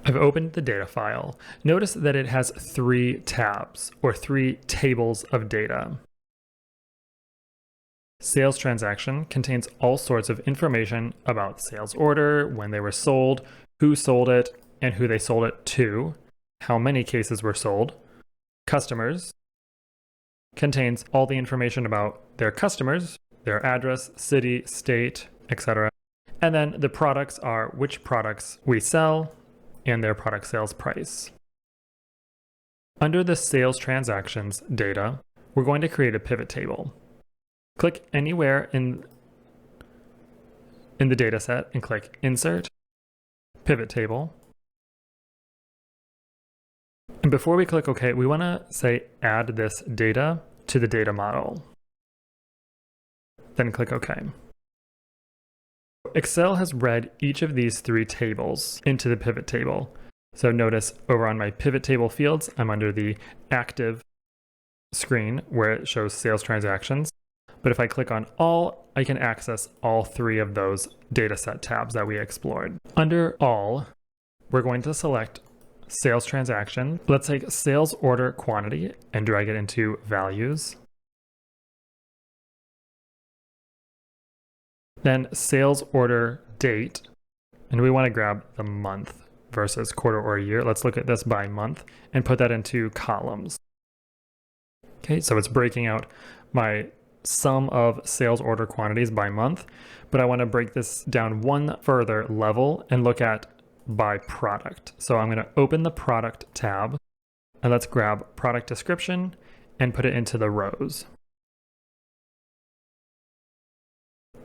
I've opened the data file. Notice that it has 3 tabs, or 3 tables of data. Sales transaction contains all sorts of information about sales order, when they were sold, who sold it, and who they sold it to, how many cases were sold. Customers contains all the information about their customers, their address, city, state, etc. And then the products are which products we sell and their product sales price. Under the sales transactions data, we're going to create a pivot table. Click anywhere in the data set and click Insert, Pivot Table. And before we click OK, we want to say Add this data to the data model. Then click OK. Excel has read each of these 3 tables into the pivot table. So notice over on my pivot table fields, I'm under the active screen where it shows sales transactions. But if I click on all, I can access all 3 of those dataset tabs that we explored. Under all, we're going to select sales transaction. Let's take sales order quantity and drag it into values. Then sales order date, and we want to grab the month versus quarter or year. Let's look at this by month and put that into columns. Okay, so it's breaking out my sum of sales order quantities by month, but I want to break this down one further level and look at by product. So I'm going to open the product tab and let's grab product description and put it into the rows.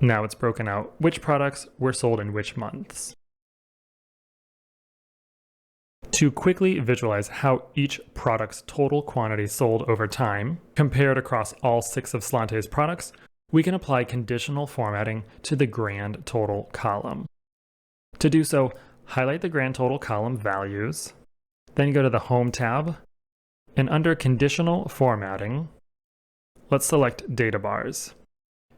Now it's broken out which products were sold in which months. To quickly visualize how each product's total quantity sold over time, compared across all 6 of Slante's products, we can apply conditional formatting to the grand total column. To do so, highlight the grand total column values, then go to the Home tab, and under Conditional Formatting, let's select Data Bars.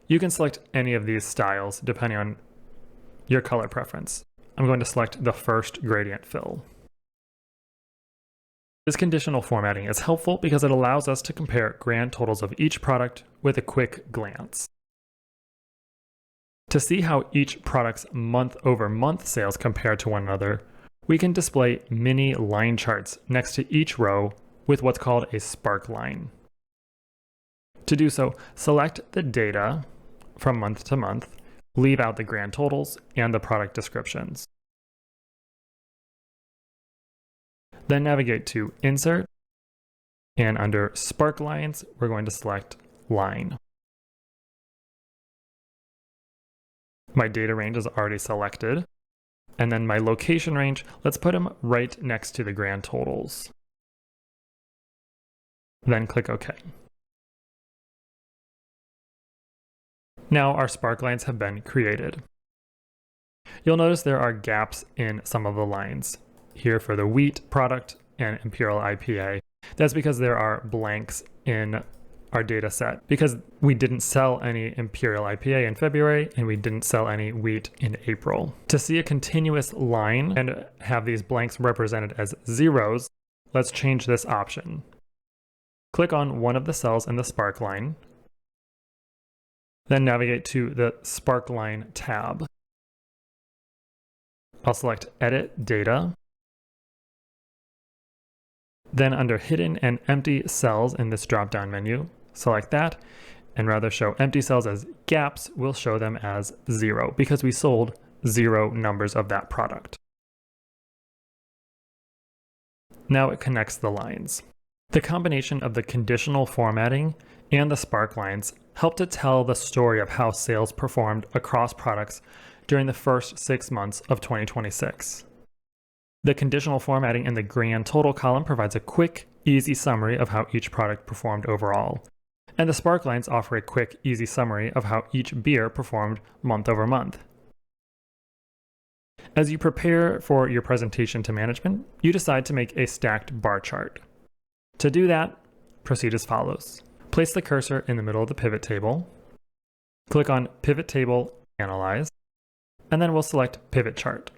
You can select any of these styles depending on your color preference. I'm going to select the first gradient fill. This conditional formatting is helpful because it allows us to compare grand totals of each product with a quick glance. To see how each product's month-over-month sales compare to one another, we can display mini line charts next to each row with what's called a spark line. To do so, select the data from month to month, leave out the grand totals and the product descriptions. Then navigate to Insert, and under Spark Lines, we're going to select Line. My data range is already selected, and then my location range, let's put them right next to the grand totals. Then click OK. Now our spark lines have been created. You'll notice there are gaps in some of the lines. Here for the wheat product and Imperial IPA. That's because there are blanks in our data set because we didn't sell any Imperial IPA in February and we didn't sell any wheat in April. To see a continuous line and have these blanks represented as zeros, let's change this option. Click on one of the cells in the spark line, then navigate to the Spark Line tab. I'll select Edit Data. Then under Hidden and Empty Cells in this drop-down menu, select that, and rather show empty cells as gaps, we'll show them as 0 because we sold 0 numbers of that product. Now it connects the lines. The combination of the conditional formatting and the spark lines help to tell the story of how sales performed across products during the first 6 months of 2026. The conditional formatting in the grand total column provides a quick, easy summary of how each product performed overall. And the spark lines offer a quick, easy summary of how each beer performed month over month. As you prepare for your presentation to management, you decide to make a stacked bar chart. To do that, proceed as follows. Place the cursor in the middle of the pivot table, click on Pivot Table, Analyze, and then we'll select Pivot Chart.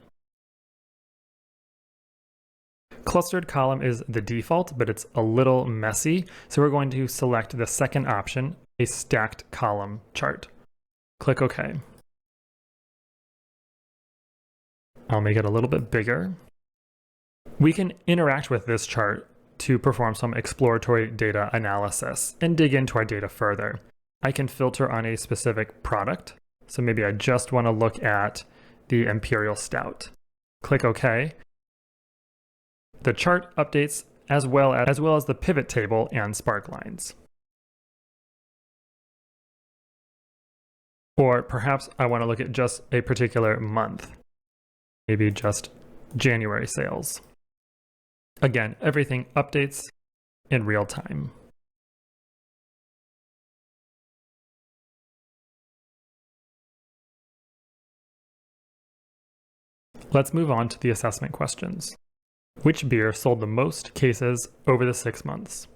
Clustered column is the default, but it's a little messy. So we're going to select the second option, a stacked column chart. Click OK. I'll make it a little bit bigger. We can interact with this chart to perform some exploratory data analysis and dig into our data further. I can filter on a specific product. So maybe I just want to look at the Imperial Stout. Click OK. The chart updates as well as the pivot table and sparklines. Or perhaps I want to look at just a particular month, maybe just January sales. Again, everything updates in real time. Let's move on to the assessment questions. Which beer sold the most cases over the 6 months?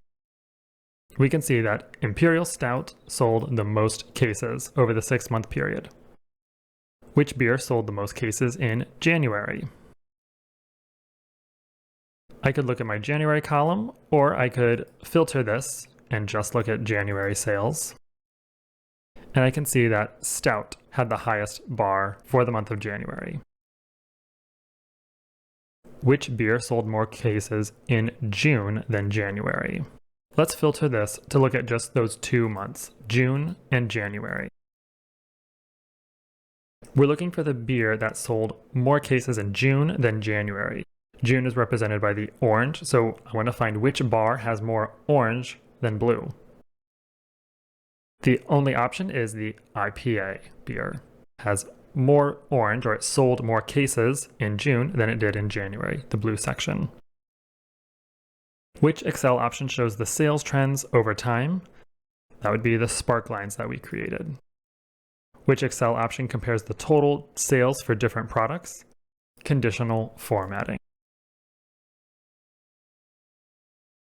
We can see that Imperial Stout sold the most cases over the 6-month period. Which beer sold the most cases in January? I could look at my January column, or I could filter this and just look at January sales. And I can see that Stout had the highest bar for the month of January. Which beer sold more cases in June than January? Let's filter this to look at just those 2 months, June and January. We're looking for the beer that sold more cases in June than January. June is represented by the orange, so I want to find which bar has more orange than blue. The only option is the IPA beer. Has more orange, or it sold more cases in June than it did in January, the blue section. Which Excel option shows the sales trends over time? That would be the sparklines that we created. Which Excel option compares the total sales for different products? Conditional formatting.